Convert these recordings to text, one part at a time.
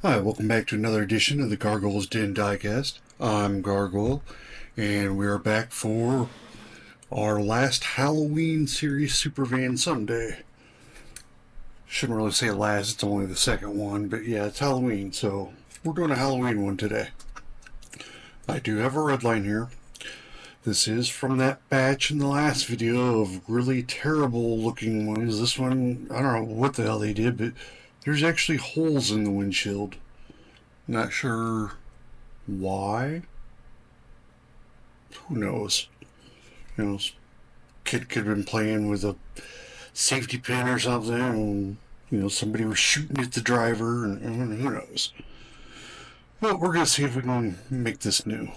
Hi, welcome back to another edition of the Gargoyles Den Diecast. I'm Gargoyle, and we are back for our last Halloween series Supervan Sunday. Shouldn't really say last, it's only the second one, but yeah, it's Halloween, so we're doing a Halloween one today. I do have a red line here. This is from that batch in the last video of really terrible looking ones. This one, I don't know what the hell they did, but there's actually holes in the windshield. Not sure why. Who knows? You know, kid could have been playing with a safety pin or something, and somebody was shooting at the driver, and who knows? But we're gonna see if we can make this new,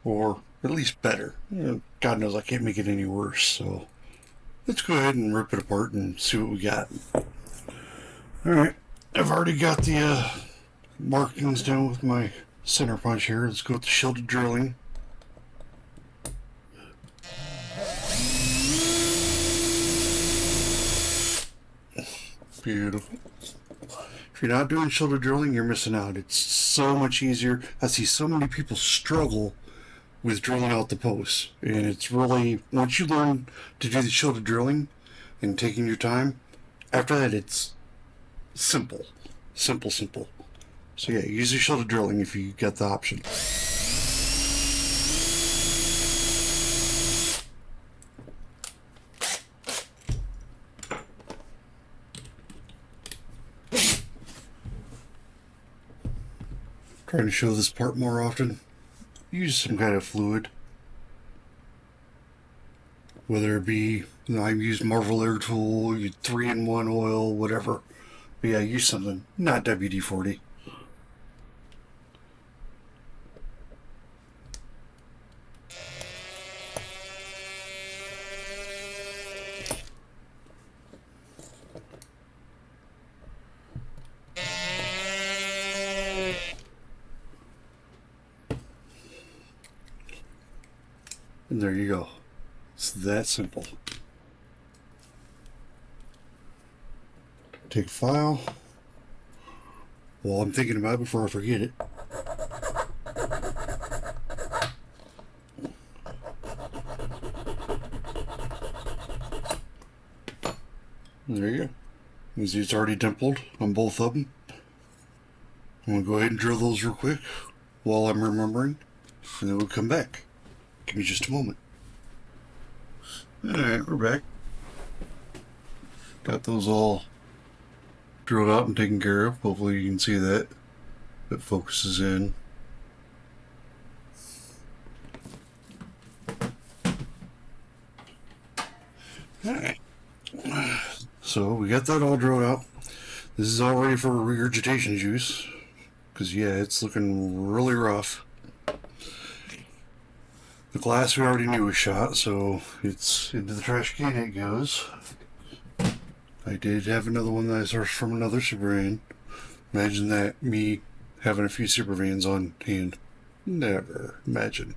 or at least better. God knows I can't make it any worse. So let's go ahead and rip it apart and see what we got. All right, I've already got the markings done with my center punch here. Let's go with the shielded drilling. Beautiful. If you're not doing shoulder drilling, you're missing out. It's so much easier. I see so many people struggle with drilling out the posts. And it's really, once you learn to do the shoulder drilling and taking your time, after that it's simple. Simple, simple. So yeah, use the shoulder drilling if you get the option. Trying to show this part more often. Use some kind of fluid. Whether it be, I use Marvel Air Tool, 3-in-1 oil, whatever. But yeah, use something, not WD-40. And there you go. It's that simple. Take a file. Well, I'm thinking about it before I forget it. And there you go. You see it's already dimpled on both of them. I'm going to go ahead and drill those real quick while I'm remembering, and then we'll come back. Give me just a moment. Alright, we're back. Got those all drilled out and taken care of. Hopefully you can see that. It focuses in. Alright. So we got that all drilled out. This is all ready for regurgitation juice. Because yeah, it's looking really rough. The glass we already knew was shot, so it's into the trash can it goes. I did have another one that I sourced from another Supervan. Imagine that, me having a few Supervans on hand. Never imagine.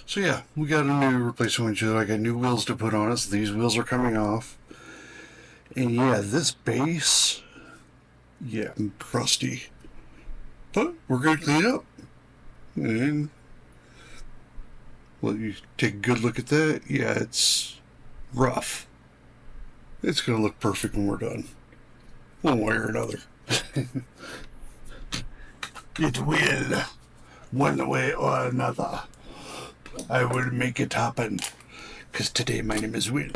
So yeah, we got a new replacement windshield. I got new wheels to put on it, so these wheels are coming off. And yeah, this base, yeah, crusty. But we're going to clean it up. And well, you take a good look at that. Yeah, it's rough. It's going to look perfect when we're done. One way or another. It will. One way or another. I will make it happen. Because today my name is Will.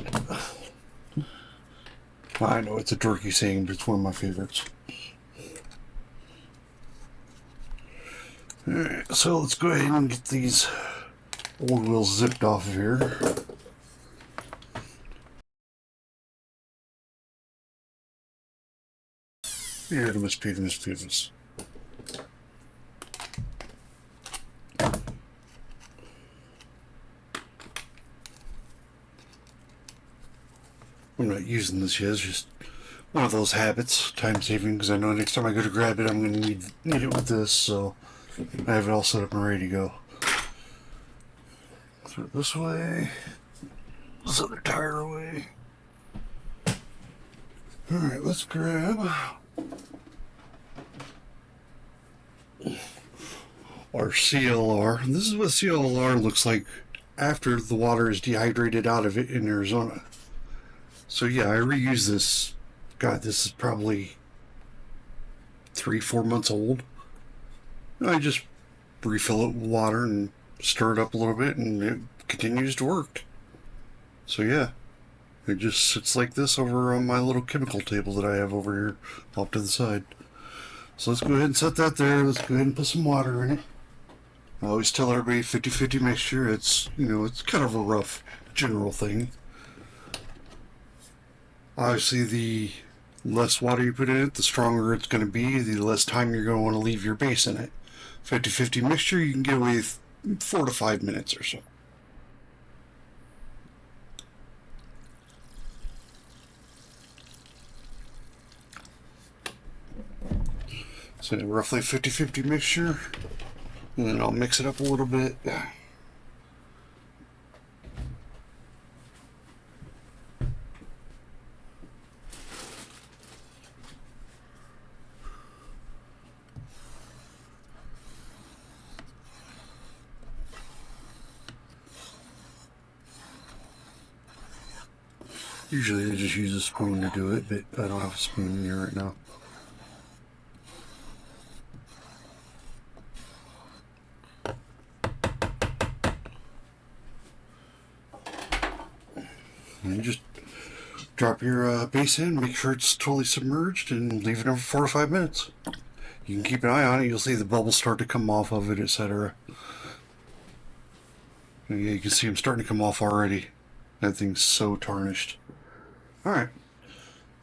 I know it's a dorky saying, but it's one of my favorites. Alright, so let's go ahead and get these old wheels zipped off of here. Yeah, det must be. I'm not using this yet, it's just one of those habits, time saving, because I know next time I go to grab it, I'm going to need it with this, so I have it all set up and ready to go. Throw it this way, this other tire away. Alright, let's grab our CLR. This is what CLR looks like after the water is dehydrated out of it in Arizona. So yeah, I reuse this. God, this is probably 3-4 months old. I just refill it with water and stir it up a little bit, and it continues to work. So yeah, it just sits like this over on my little chemical table that I have over here off to the side. So let's go ahead and set that there. Let's go ahead and put some water in it. I always tell everybody 50-50 mixture. It's, it's kind of a rough general thing. Obviously, the less water you put in it, the stronger it's going to be, the less time you're going to want to leave your base in it. 50-50 mixture, you can get away with 4 to 5 minutes or so. So roughly 50-50 mixture, and then I'll mix it up a little bit. Usually I just use a spoon to do it, but I don't have a spoon here right now. And you just drop your base in, make sure it's totally submerged, and leave it over 4 to 5 minutes. You can keep an eye on it. You'll see the bubbles start to come off of it, etc. Yeah, you can see them starting to come off already. That thing's so tarnished. Alright,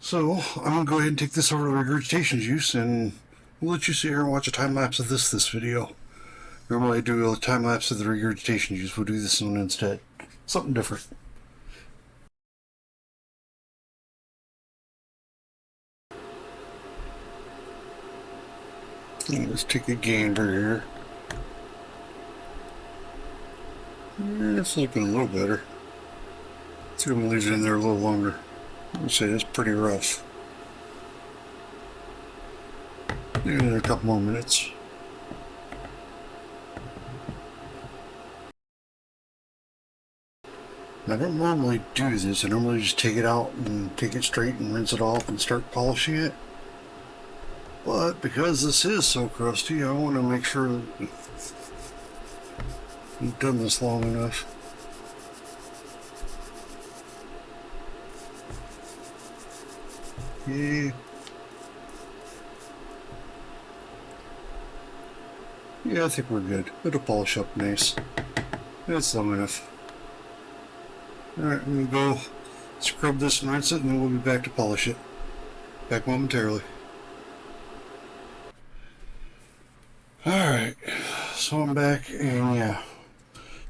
so I'm going to go ahead and take this over to regurgitation juice, and we'll let you sit here and watch a time lapse of this video. Normally I do a time lapse of the regurgitation juice. We'll do this one instead. Something different. And let's take a gander here. Yeah, it's looking a little better. Let's see if I'm going to leave it in there a little longer. I'd say it's pretty rough. Leave it in a couple more minutes. I don't normally do this. I normally just take it out and take it straight and rinse it off and start polishing it. But because this is so crusty, I want to make sure that I've done this long enough. Yeah. Yeah, I think we're good. It'll polish up nice. That's long enough. Alright, I'm going to go scrub this and rinse it, and then we'll be back to polish it. Back momentarily. Alright, so I'm back, and yeah.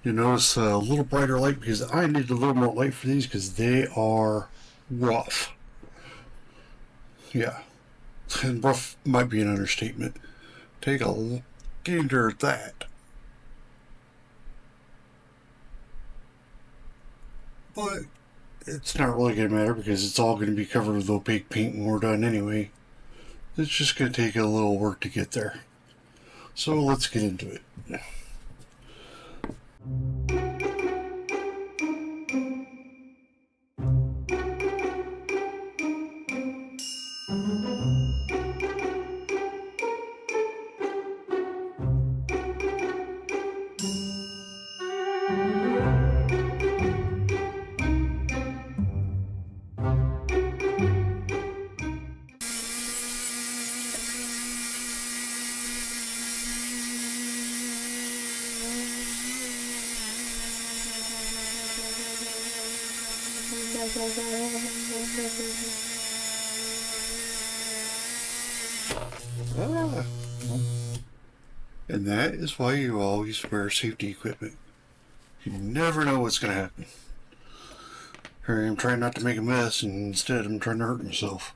You notice a little brighter light because I need a little more light for these because they are rough. Yeah, and rough might be an understatement. Take a gander at that. But it's not really going to matter because it's all going to be covered with opaque paint when we're done anyway. It's just going to take a little work to get there. So let's get into it. Ah. And that is why you always wear safety equipment. You never know what's going to happen. Here I am trying not to make a mess, and instead I'm trying to hurt myself.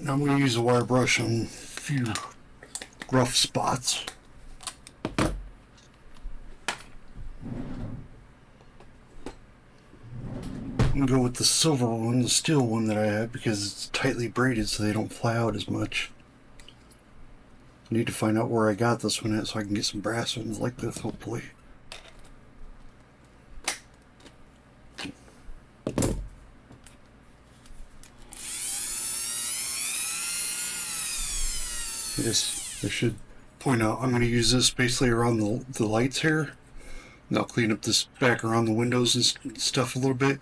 Now I'm going to use a wire brush on a few rough spots. and go with the silver one, the steel one that I have, because it's tightly braided so they don't fly out as much. I need to find out where I got this one at so I can get some brass ones like this, hopefully. Yes, I should point out I'm going to use this basically around the lights here. And I'll clean up this back around the windows and stuff a little bit.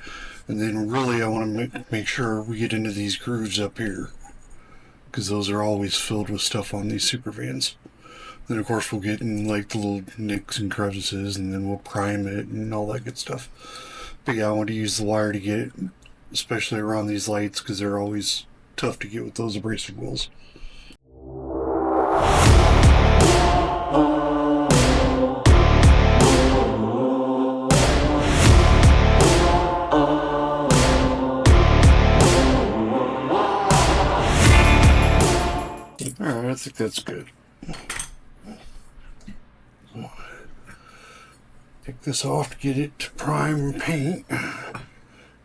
And then really I want to make sure we get into these grooves up here, because those are always filled with stuff on these super vans. Then of course we'll get in like the little nicks and crevices, and then we'll prime it and all that good stuff. But yeah, I want to use the wire to get it, especially around these lights, because they're always tough to get with those abrasive wheels. Alright, I think that's good. Take this off to get it to prime and paint.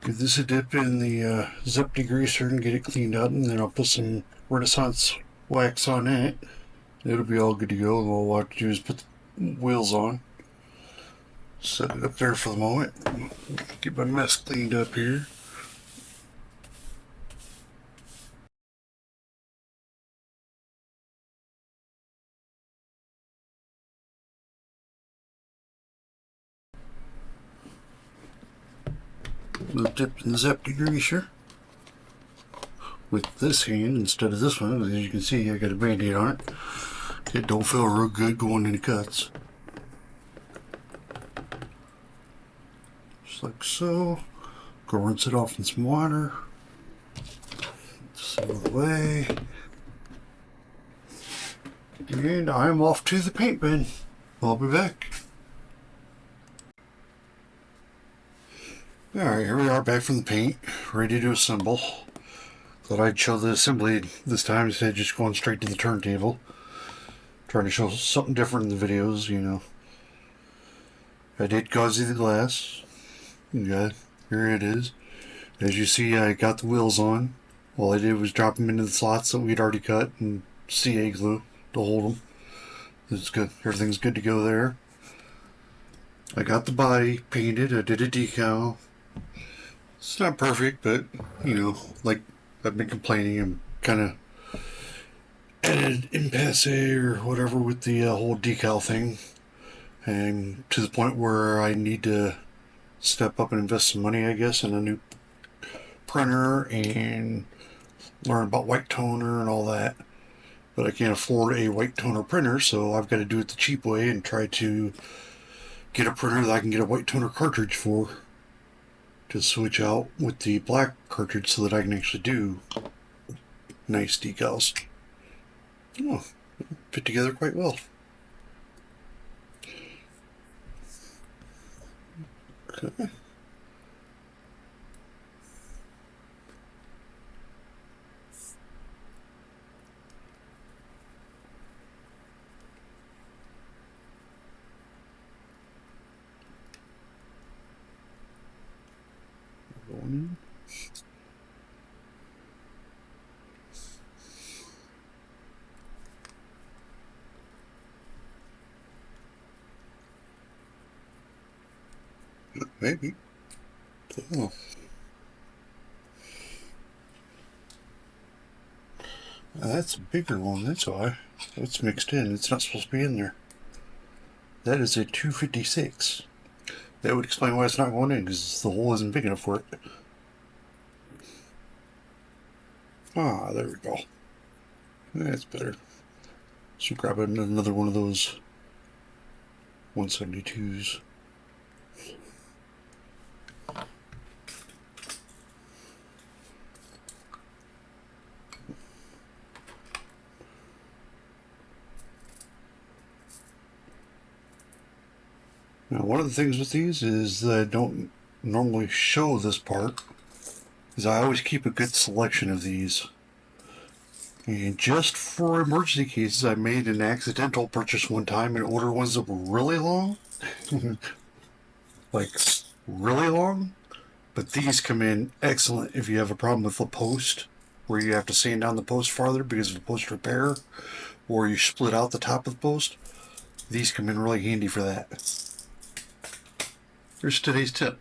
Give this a dip in the zip degreaser and get it cleaned up, and then I'll put some Renaissance wax on it. It'll be all good to go, and all I'll have to do is put the wheels on. Set it up there for the moment. Get my mess cleaned up here. Little dip in the zip degreaser with this hand instead of this one. As you can see, I got a band-aid on it. It don't feel real good going into cuts. Just like so. Go rinse it off in some water. Just out of the way. And I'm off to the paint bin. I'll be back. Alright, here we are back from the paint, ready to assemble. Thought I'd show the assembly this time instead of just going straight to the turntable. Trying to show something different in the videos, you know. I did gauzy the glass. Yeah, here it is. As you see, I got the wheels on. All I did was drop them into the slots that we'd already cut and CA glue to hold them. It's good. Everything's good to go there. I got the body painted. I did a decal. It's not perfect, but, you know, like I've been complaining, I'm kind of added impasse or whatever with the whole decal thing. And to the point where I need to step up and invest some money, I guess, in a new printer and learn about white toner and all that. But I can't afford a white toner printer, so I've got to do it the cheap way and try to get a printer that I can get a white toner cartridge for, to switch out with the black cartridge so that I can actually do nice decals. Oh, fit together quite well. Okay. Going in. Maybe. Oh. That's a bigger one, that's why. It's mixed in. It's not supposed to be in there. That is a 256. That would explain why it's not going in, because the hole isn't big enough for it. Ah, there we go. That's better. So grab another one of those 172s. Now, one of the things with these is that I don't normally show this part, is I always keep a good selection of these. And just for emergency cases, I made an accidental purchase one time and ordered ones that were really long. Like, really long. But these come in excellent if you have a problem with the post, where you have to sand down the post farther because of the post repair, or you split out the top of the post. These come in really handy for that. Here's today's tip.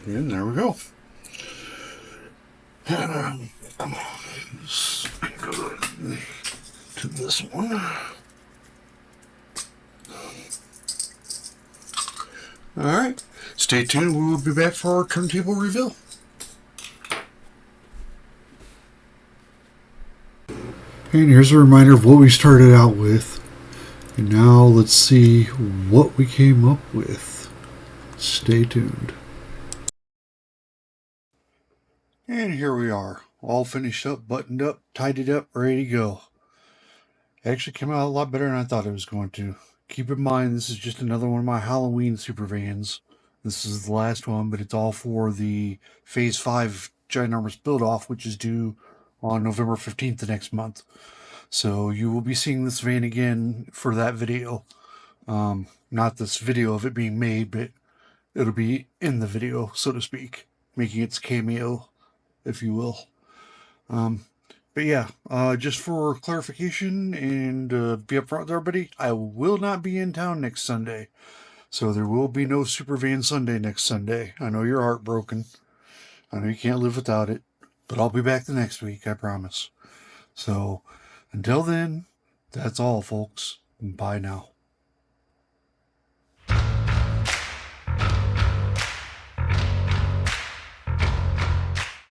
And there we go. And go to this one. Alright, stay tuned. We will be back for our turntable reveal. And here's a reminder of what we started out with. And now let's see what we came up with. Stay tuned. And here we are, all finished up, buttoned up, tidied up, ready to go. It actually came out a lot better than I thought it was going to. Keep in mind, this is just another one of my Halloween super vans. This is the last one, but it's all for the Phase 5 Ginormous Build-Off, which is due on November 15th of next month. So you will be seeing this van again for that video. Not this video of it being made, but it'll be in the video, so to speak, making its cameo, if you will. But yeah, just for clarification and be upfront with everybody, I will not be in town next Sunday. So there will be no Super Van Sunday next Sunday. I know you're heartbroken. I know you can't live without it. But I'll be back the next week, I promise. So until then, that's all, folks. Bye now.